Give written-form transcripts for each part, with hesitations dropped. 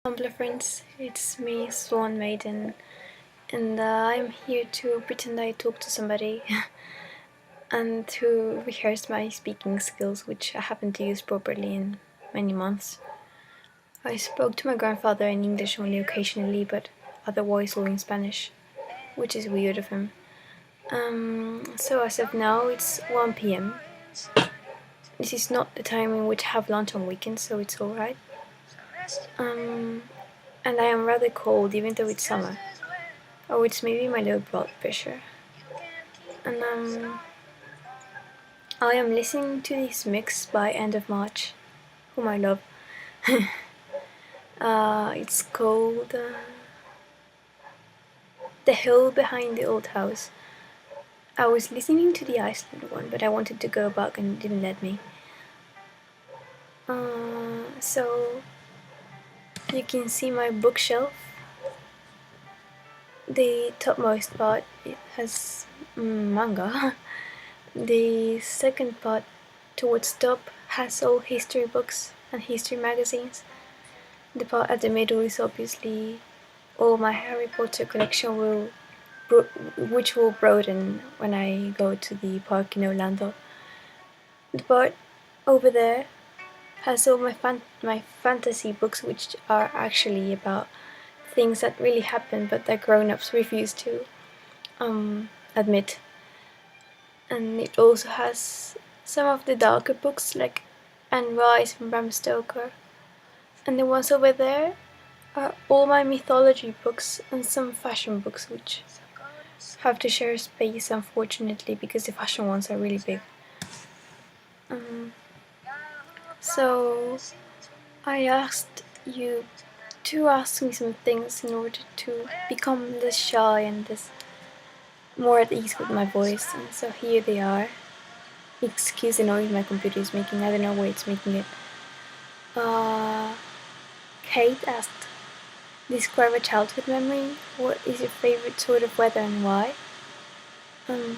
Tumblr friends, it's me, Swan Maiden, and I'm here to pretend I talk to somebody and to rehearse my speaking skills, which I haven't used properly in many months. I spoke to my grandfather in English only occasionally, but otherwise all in Spanish, which is weird of him. So as of now, it's 1 p.m. This is not the time in which I have lunch on weekends, so it's alright. And I am rather cold, even though it's summer. Oh, it's maybe my low blood pressure. And I am listening to this mix by End of March, whom I love. It's called The Hill Behind the Old House. I was listening to the Iceland one, but I wanted to go back and it didn't let me. So you can see my bookshelf. The topmost part, it has manga. The second part towards top has all history books and history magazines. The part at the middle is obviously all my Harry Potter collection, which will broaden when I go to the park in Orlando. The part over there has all my fantasy books, which are actually about things that really happened but that grown-ups refuse to admit. And it also has some of the darker books like Anne Rice and Bram Stoker. And the ones over there are all my mythology books and some fashion books, which have to share space, unfortunately, because the fashion ones are really big. So I asked you to ask me some things in order to become less shy and less more at ease with my voice, and so here they are. Excuse the noise my computer is making, I don't know why it's making it. Kate asked, describe a childhood memory. What is your favorite sort of weather and why?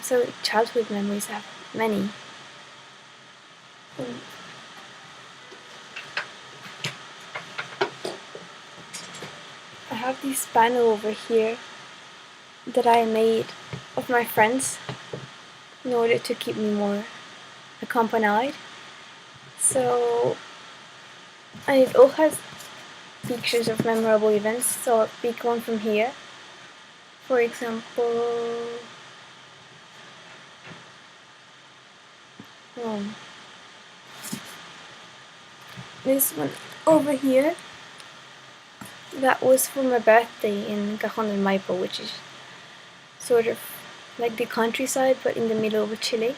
So childhood memories, I have many. I have this panel over here that I made of my friends in order to keep me more accompanied. So, and it all has pictures of memorable events, so I'll pick one from here. For example, this one over here, that was for my birthday in Cajon del Maipo, which is sort of like the countryside but in the middle of Chile.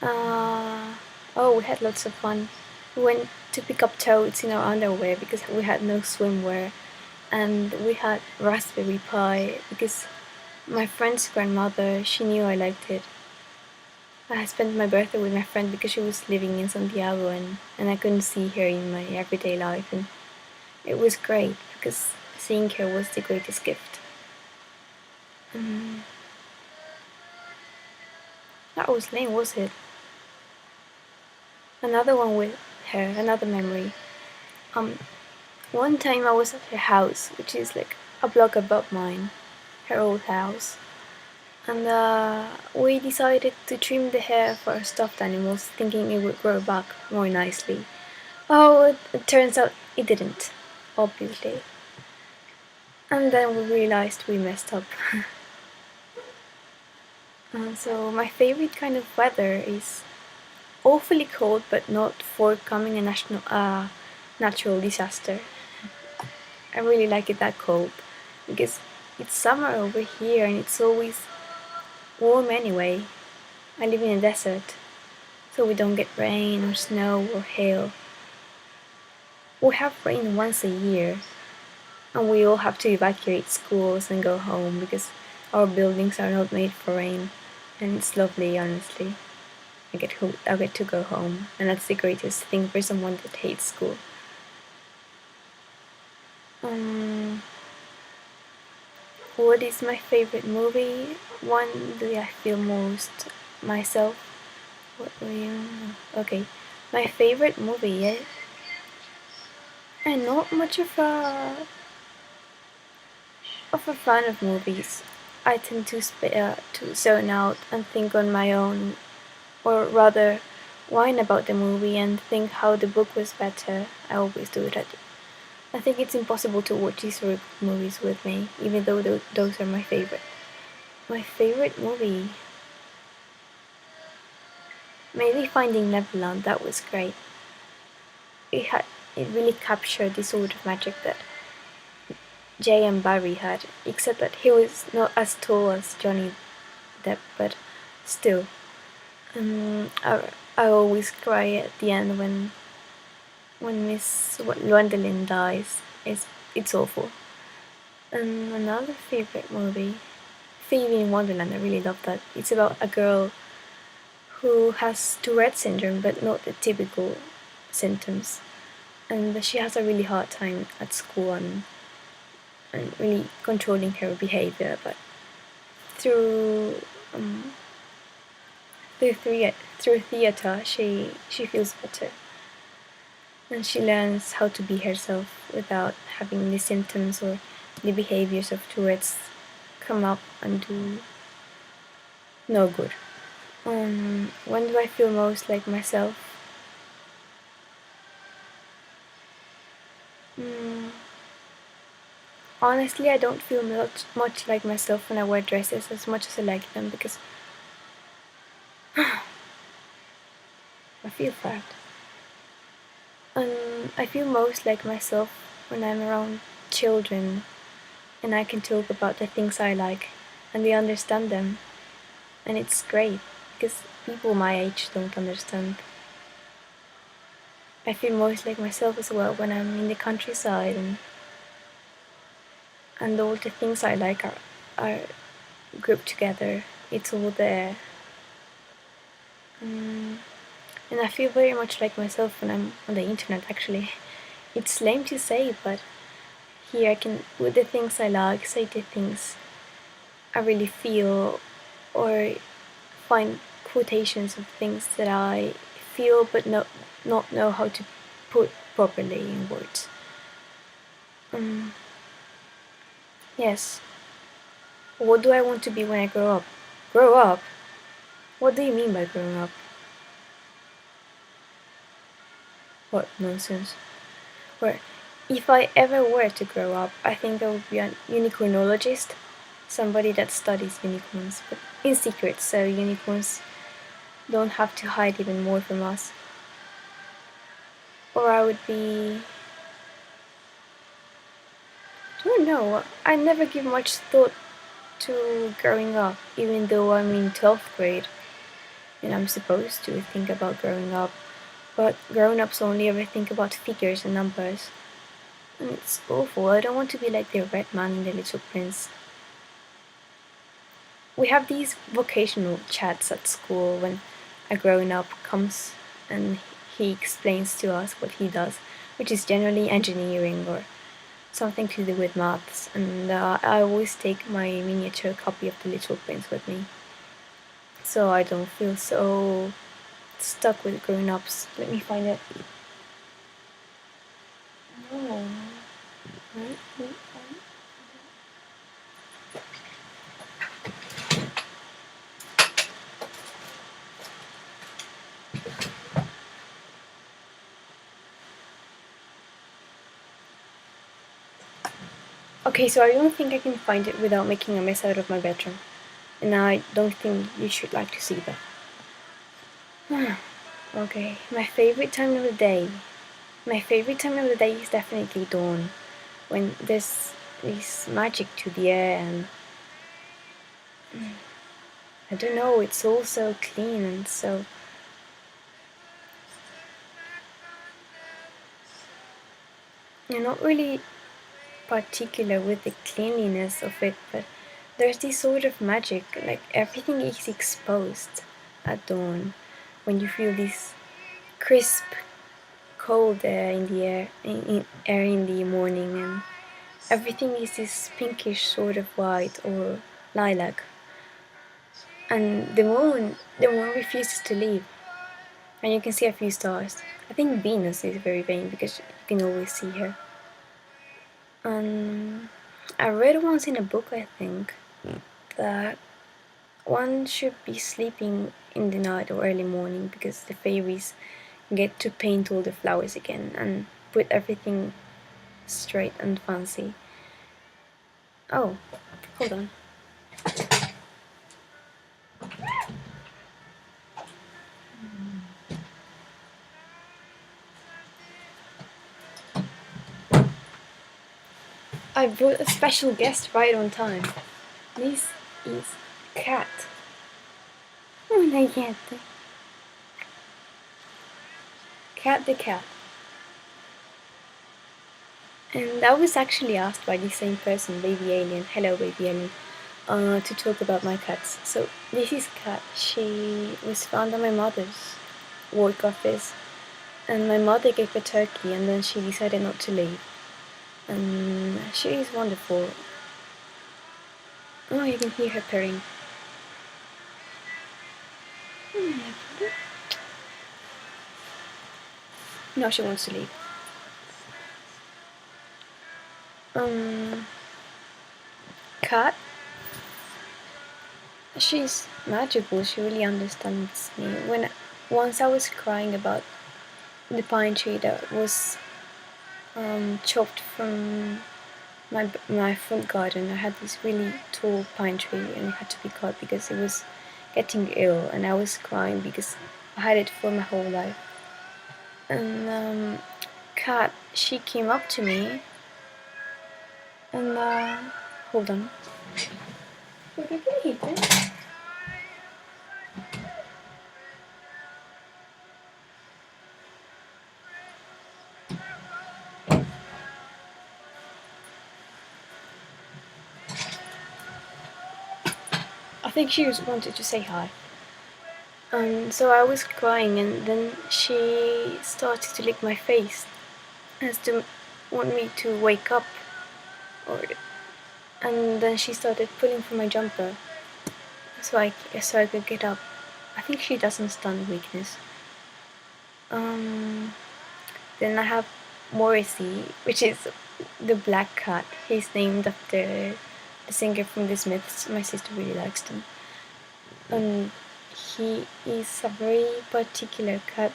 We had lots of fun. We went to pick up toads in our underwear because we had no swimwear, and we had raspberry pie because my friend's grandmother, she knew I liked it. I spent my birthday with my friend because she was living in Santiago and I couldn't see her in my everyday life, and it was great because seeing her was the greatest gift. That was lame, was it? Another one with her, another memory. One time I was at her house, which is like a block above mine, her old house, and we decided to trim the hair for our stuffed animals, thinking it would grow back more nicely. Oh, it turns out it didn't, obviously. And then we realized we messed up. So my favorite kind of weather is awfully cold but not forecoming a natural disaster. I really like it that cold because it's summer over here and it's always warm anyway. I live in a desert, so we don't get rain or snow or hail. We have rain once a year, and we all have to evacuate schools and go home because our buildings are not made for rain, and it's lovely, honestly. I get to go home, and that's the greatest thing for someone that hates school. What is my favorite movie? One that I feel most myself. Okay, my favorite movie, I'm not much of a fan of movies. I tend to zone out and think on my own, or rather, whine about the movie and think how the book was better. I always do that. I think it's impossible to watch these sort of movies with me, even though those are my favorite. My favorite movie, maybe Finding Neverland. That was great. It really captured the sort of magic that Jay and Barry had, except that he was not as tall as Johnny Depp, but still. I always cry at the end when Miss Gwendolyn dies. It's awful. And another favorite movie, Phoebe in Wonderland. I really love that. It's about a girl who has Tourette syndrome, but not the typical symptoms, and she has a really hard time at school and really controlling her behavior. But through um, through theater, she feels better, and she learns how to be herself without having the symptoms or the behaviors of Tourette's come up and do no good. When do I feel most like myself? Mm, Honestly, I don't feel much like myself when I wear dresses as much as I like them because I feel fat. I feel most like myself when I'm around children and I can talk about the things I like and they understand them. And it's great because people my age don't understand. I feel most like myself as well when I'm in the countryside and all the things I like are grouped together. It's all there. Um, and I feel very much like myself when I'm on the internet actually. It's lame to say, but here I can, with the things I like, say the things I really feel or find quotations of things that I feel but not know how to put properly in words. Um, yes. What do I want to be when I grow up? Grow up? What do you mean by growing up? What nonsense. Or if I ever were to grow up, I think I would be a unicornologist, somebody that studies unicorns, but in secret, so unicorns don't have to hide even more from us. Or I would be. I don't know. I never give much thought to growing up, even though I'm in 12th grade and I'm supposed to think about growing up. But grown ups only ever think about figures and numbers. And it's awful. I don't want to be like the red man in The Little Prince. We have these vocational chats at school when a grown up comes and he explains to us what he does, which is generally engineering or something to do with maths. And I always take my miniature copy of The Little Prince with me, so I don't feel so stuck with grown ups. Let me find it. Oh. Okay, so I don't think I can find it without making a mess out of my bedroom. And I don't think you should like to see that. Okay, my favorite time of the day. My favorite time of the day is definitely dawn, when there's this magic to the air and I don't know, it's all so clean and so. You're not really particular with the cleanliness of it, but there's this sort of magic, like everything is exposed at dawn, when you feel this crisp, cold air in the air in the morning, and everything is this pinkish sort of white or lilac, and the moon refuses to leave, and you can see a few stars. I think Venus is very vain because can always see her. I read once in a book, I think, that one should be sleeping in the night or early morning because the fairies get to paint all the flowers again and put everything straight and fancy. Oh, hold on. I brought a special guest right on time. This is Cat. Una niente. Cat the cat. And I was actually asked by the same person, Baby Alien, hello Baby Alien, to talk about my cats. So this is Cat. She was found at my mother's work office, and my mother gave her turkey, and then she decided not to leave. And she is wonderful. Oh, you can hear her purring. No, she wants to leave. Cat. She's magical. She really understands me. Once I was crying about the pine tree that was chopped from my front garden. I had this really tall pine tree and it had to be cut because it was getting ill, and I was crying because I had it for my whole life. And Cat, she came up to me and hold on. I think she just wanted to say hi. So I was crying, and then she started to lick my face as to want me to wake up, and then she started pulling for my jumper so I could get up. I think she does understand weakness. Then I have Morrissey, which is the black cat. He's named after the singer from the Smiths. My sister really likes them. And he is a very particular cat.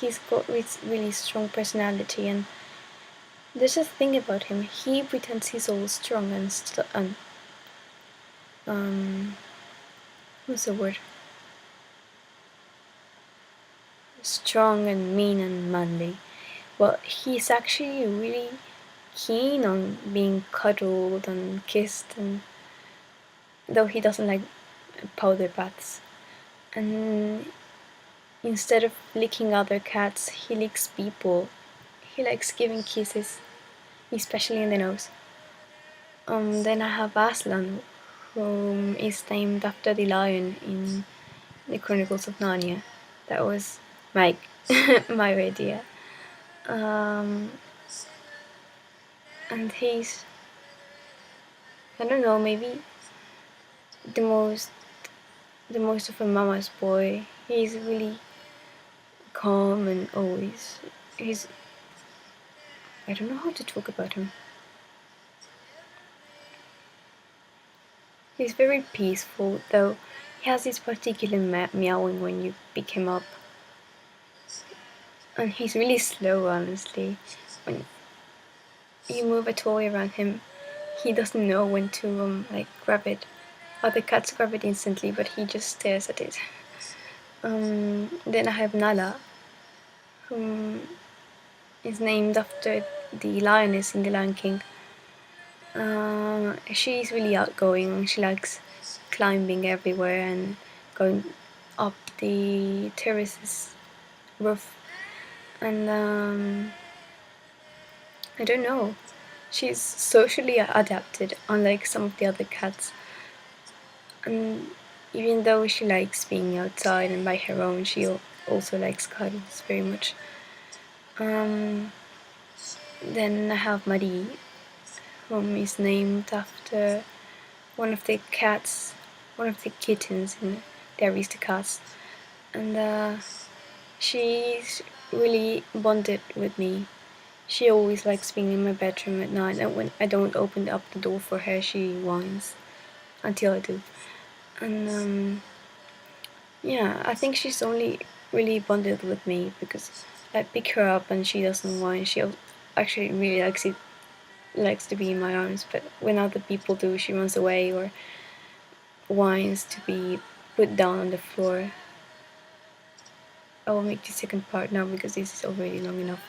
He's got really strong personality, and there's a thing about him. He pretends he's all strong and what's the word? Strong and mean and manly. Well, he's actually really keen on being cuddled and kissed, and though he doesn't like powder baths. And instead of licking other cats, he licks people. He likes giving kisses, especially in the nose. Then I have Aslan, who is named after the lion in the Chronicles of Narnia. That was my my idea. And he's, I don't know, maybe the most of a mama's boy. He's really calm and always, I don't know how to talk about him. He's very peaceful, though he has this particular meowing when you pick him up. And he's really slow, honestly. When you move a toy around him, he doesn't know when to grab it. Other cats grab it instantly, but he just stares at it. Then I have Nala, who is named after the lioness in The Lion King. She's really outgoing. She likes climbing everywhere and going up the terrace's roof. And I don't know. She's socially adapted, unlike some of the other cats. And even though she likes being outside and by her own, she also likes cuddles very much. Then I have Marie, whom is named after one of the kittens in the Aristocats. And she's really bonded with me. She always likes being in my bedroom at night, and when I don't open up the door for her, she whines until I do. And yeah, I think she's only really bonded with me because I pick her up and she doesn't whine. She actually really likes to be in my arms, but when other people do, she runs away or whines to be put down on the floor. I will make the second part now because this is already long enough.